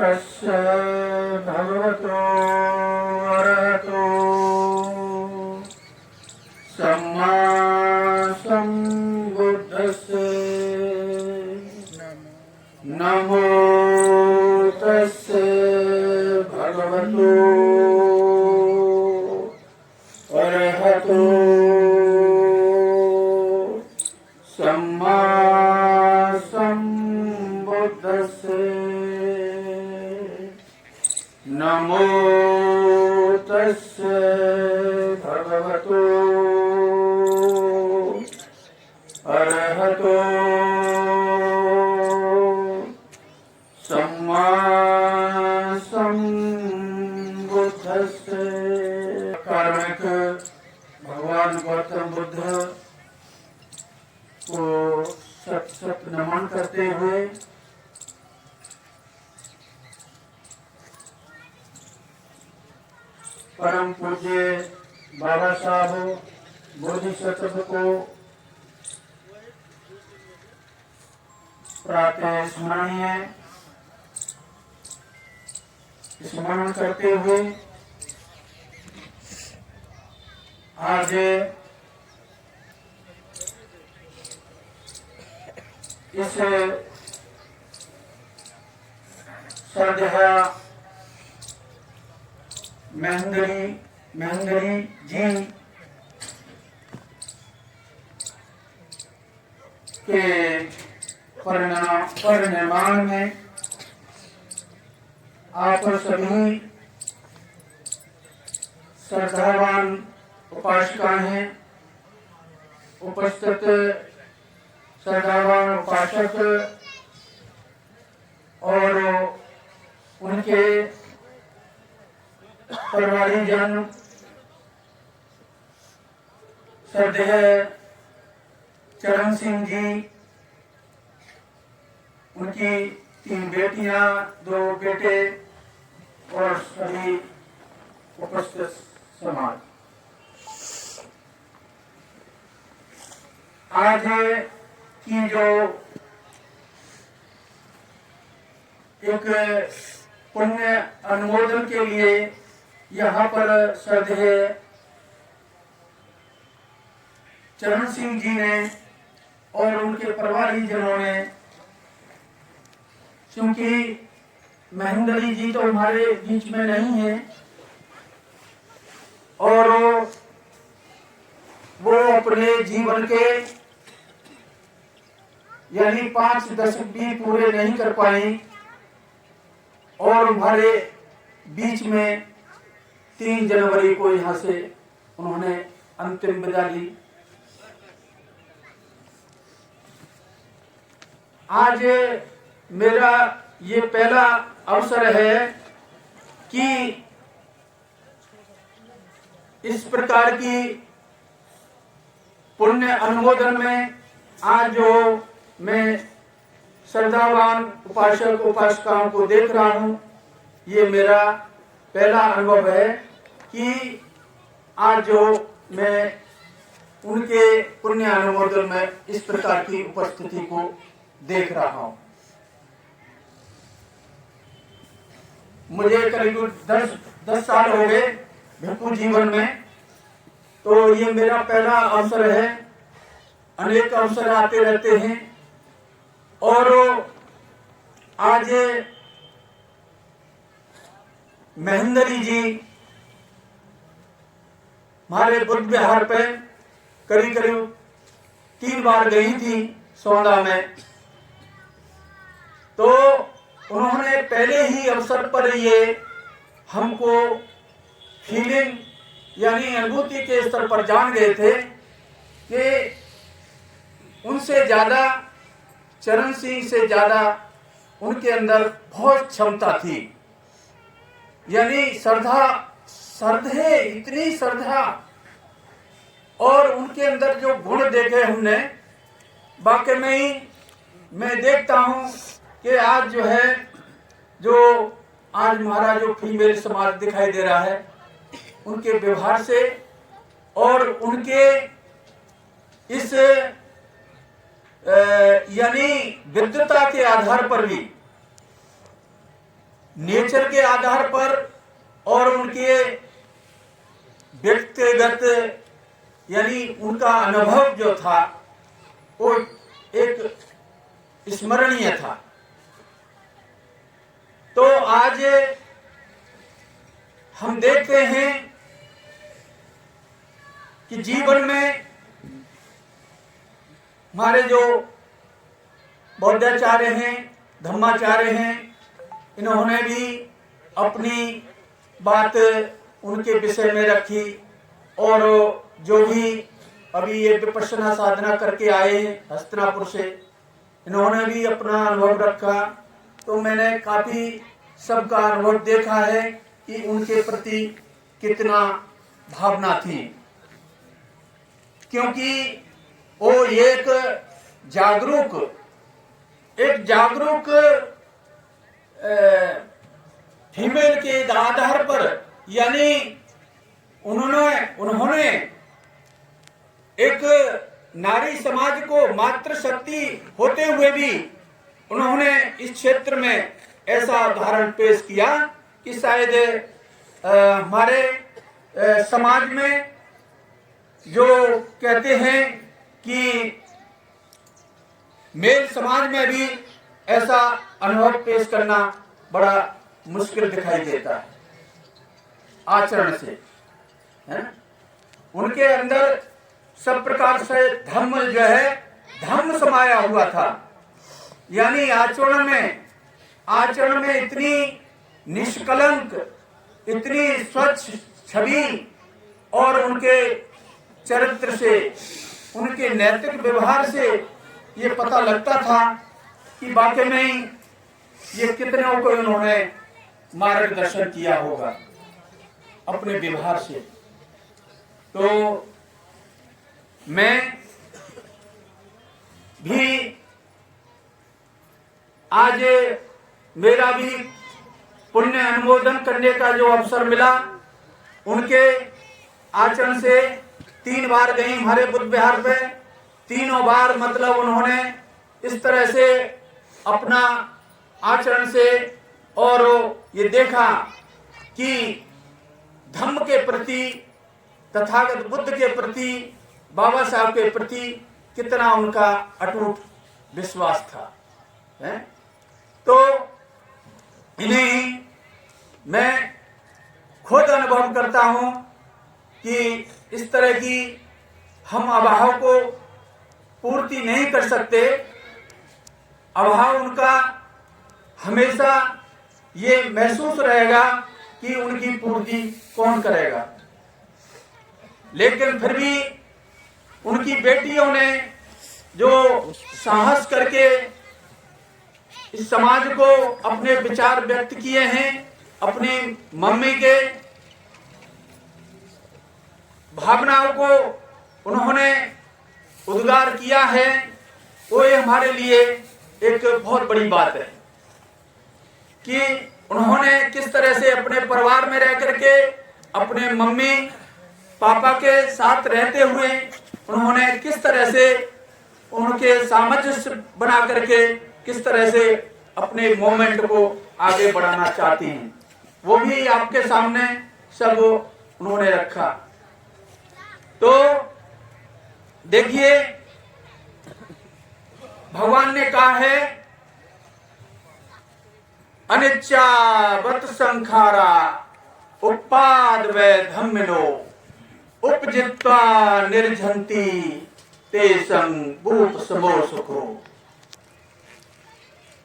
तस्य भगवतो अरहतो सम्मा सम्बुद्धस्से नमो तस्य भगवतो अरहतो सम्मा सम्बुद्धस्से नमो तस्य भगवतो अरहतो सम्मा सम्बुद्धस्से। कार्मिक भगवान गौतम बुद्ध को सत सत नमन करते हुए परम पूज्य बाबा साहब बोधिसत्व को प्रातः स्मरणीय स्मरण करते हुए आज इस श्रद्धा महेंद्री जी के परिनिर्माण में आप सभी श्रद्धावान उपासकाएं उपस्थित श्रद्धावान उपासक और उनके परिवारीजन श्रद्धेय चरण सिंह जी, उनकी 3 बेटियां 2 बेटे और सभी उपस्थित समाज। आज की जो एक पुण्य अनुमोदन के लिए यहाँ पर श्रद्धेय चरण सिंह जी ने और उनके परिवारजनों ने, क्योंकि महेंद्री जी तो हमारे बीच में नहीं है और वो अपने जीवन के यानी 5 दशक भी पूरे नहीं कर पाई और हमारे बीच में 3 जनवरी को यहाँ से उन्होंने अंतिम विदा ली। आज मेरा ये पहला अवसर है कि इस प्रकार की पुण्य अनुमोदन में आज जो मैं श्रद्धावान उपासक उपासिकाओं को देख रहा हूँ, ये मेरा पहला अनुभव है कि आज जो मैं उनके पुण्य अनुमोदन में इस प्रकार की उपस्थिति को देख रहा हूँ। मुझे करीब 10 साल हो गए भिक्षु जीवन में, तो ये मेरा पहला अवसर है। अनेक अवसर आते रहते हैं और आज महेंद्री जी हमारे बुद्ध विहार पे करीब 3 बार गई थी सौंदा में, तो उन्होंने पहले ही अवसर पर ये हमको फीलिंग यानी अनुभूति के स्तर पर जान गए थे कि उनसे ज्यादा चरण सिंह से ज्यादा उनके अंदर बहुत क्षमता थी, यानी श्रद्धे इतनी श्रद्धा और उनके अंदर जो गुण देखे हमने, वाकई में ही मैं देखता हूं कि आज जो है जो आज हमारा जो फीमेल समाज दिखाई दे रहा है, उनके व्यवहार से और उनके इस यानी विद्वता के आधार पर भी नेचर के आधार पर और उनके व्यक्तिगत यानी उनका अनुभव जो था वो एक स्मरणीय था। तो आज हम देखते हैं कि जीवन में हमारे जो बौद्धाचार्य हैं, धम्माचार्य हैं, इन्होंने भी अपनी बात उनके विषय में रखी और जो भी अभी ये विपश्यना साधना करके आए हैं हस्तिनापुर से, इन्होंने भी अपना अनुभव रखा। तो मैंने काफी सबका अनुभव देखा है कि उनके प्रति कितना भावना थी, क्योंकि वो एक जागरूक फीमेल के आधार पर यानी उन्होंने एक नारी समाज को मातृशक्ति होते हुए भी उन्होंने इस क्षेत्र में ऐसा उदाहरण पेश किया कि शायद हमारे समाज में जो कहते हैं कि मेल समाज में भी ऐसा अनुभव पेश करना बड़ा मुश्किल दिखाई देता है आचरण से, है ना। उनके अंदर सब प्रकार से धम्म जो है धम्म समाया हुआ था, यानी आचरण में इतनी निष्कलंक, इतनी स्वच्छ छवि और उनके चरित्र से, उनके नैतिक व्यवहार से ये पता लगता था कि वाकई में ये कितनों को उन्होंने मार्गदर्शन किया होगा अपने व्यवहार से। तो मैं भी आज मेरा भी पुण्य अनुमोदन करने का जो अवसर मिला, उनके आचरण से 3 बार गई हमारे बुद्ध विहार पे, तीनों बार मतलब उन्होंने इस तरह से अपना आचरण से और ये देखा कि धम्म के प्रति, तथागत बुद्ध के प्रति, बाबा साहब के प्रति कितना उनका अटूट विश्वास था, है? तो इन्हें मैं खुद अनुभव करता हूं कि इस तरह की हम अभाव को पूर्ति नहीं कर सकते। अभाव उनका हमेशा ये महसूस रहेगा कि उनकी पूर्ति कौन करेगा, लेकिन फिर भी उनकी बेटियों ने जो साहस करके इस समाज को अपने विचार व्यक्त किए हैं, अपनी मम्मी के भावनाओं को उन्होंने उद्गार किया है, वो ये हमारे लिए एक बहुत बड़ी बात है कि उन्होंने किस तरह से अपने परिवार में रह करके अपने मम्मी पापा के साथ रहते हुए उन्होंने किस तरह से उनके सामंजस्य बना करके किस तरह से अपने मोमेंट को आगे बढ़ाना चाहती हैं, वो भी आपके सामने सब उन्होंने रखा। तो देखिए, भगवान ने कहा है अनिच्चावत संखारा उपाद व धम्मिनो उपजित्वा निर्झंती तेसं भूप समो सुखो।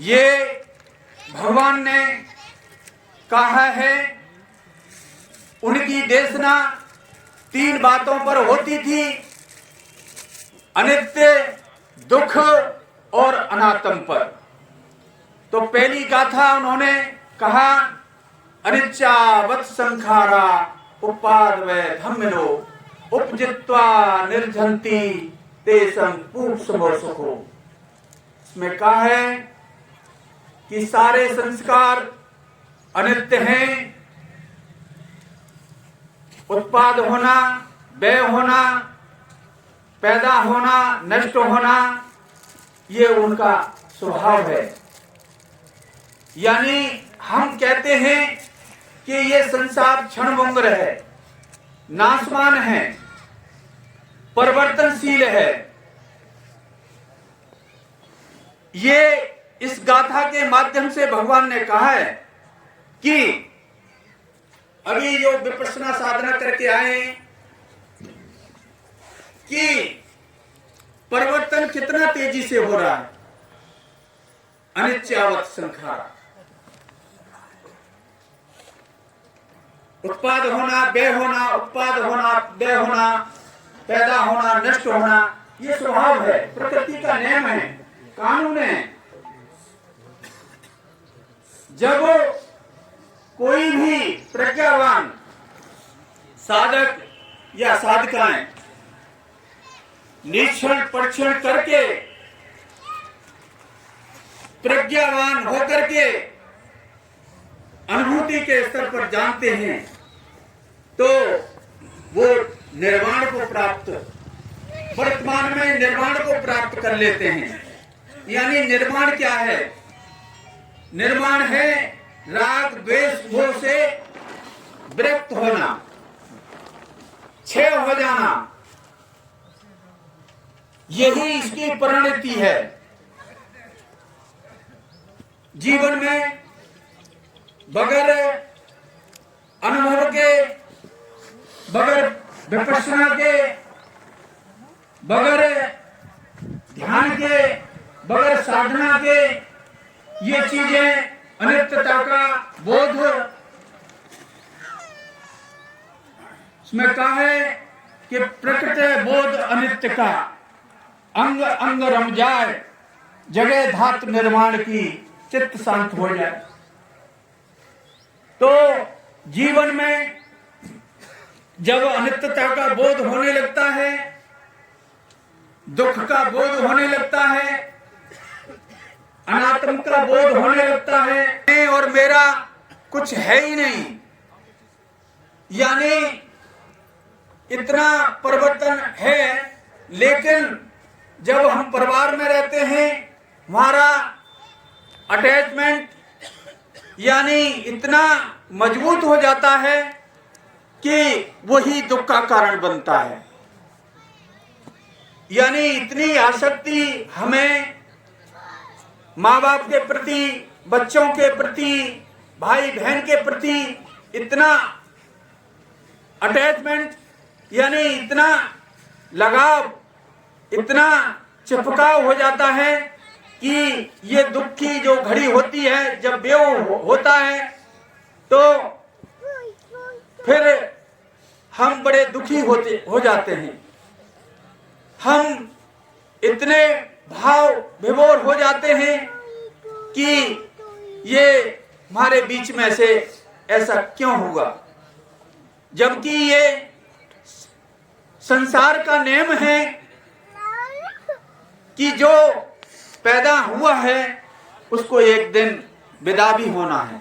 ये भगवान ने कहा है, उनकी देशना 3 बातों पर होती थी, अनित्य, दुख और अनात्म पर। तो पहली गाथा उन्होंने कहा अनिच्चावत संखारा उपाद व धम्मिनो उपजित्वा निर्झंती तेसं भूप समो सुखो। इसमें कहा है कि सारे संस्कार अनित्य हैं, उत्पाद होना, व्यय होना, पैदा होना, नष्ट होना, ये उनका स्वभाव है। यानी हम कहते हैं कि ये संसार क्षणभंगुर है, नाशवान है, परिवर्तनशील है। ये इस गाथा के माध्यम से भगवान ने कहा है कि अभी जो विपश्यना साधना करके आए कि परिवर्तन कितना तेजी से हो रहा है। अनित्यावत संखार, उत्पाद होना, व्यय होना, उत्पाद होना, व्यय होना, पैदा होना, नष्ट होना, ये स्वभाव है, प्रकृति का नियम है, कानून है। जब कोई भी प्रज्ञावान साधक या साधिकाएं निरीक्षण परीक्षण करके प्रज्ञावान होकर के अनुभूति के स्तर पर जानते हैं तो वो निर्वाण को प्राप्त, वर्तमान में निर्वाण को प्राप्त कर लेते हैं। यानी निर्वाण क्या है? निर्वाण है राग द्वेष मोह से विरक्त होना, क्षय हो जाना। यही इसकी परिणति है। जीवन में बगैर अनुभव के, बगैर विपश्यना के, बगैर ध्यान के, बगैर साधना के ये चीजें अनित्यता का बोध, इसमें कहा है कि प्रकृति बोध अनित्य का अंग अंग रम जाए, जगह धातु निर्माण की चित्त शांत हो जाए। तो जीवन में जब अनित्यता का बोध होने लगता है, दुख का बोध होने लगता है, अनात्म का बोध होने लगता है, मैं और मेरा कुछ है ही नहीं, यानी इतना परिवर्तन है। लेकिन जब हम परिवार में रहते हैं, हमारा अटैचमेंट यानी इतना मजबूत हो जाता है कि वही दुख का कारण बनता है। यानी इतनी आसक्ति हमें माँ बाप के प्रति, बच्चों के प्रति, भाई बहन के प्रति इतना अटैचमेंट यानी इतना लगाव, इतना चिपकाव हो जाता है कि ये दुख की जो घड़ी होती है, जब व्यय होता है तो फिर हम बड़े दुखी हो जाते हैं। हम इतने भाव विभोर हो जाते हैं कि ये हमारे बीच में से ऐसा क्यों हुआ, जबकि ये संसार का नियम है कि जो पैदा हुआ है उसको एक दिन विदा भी होना है।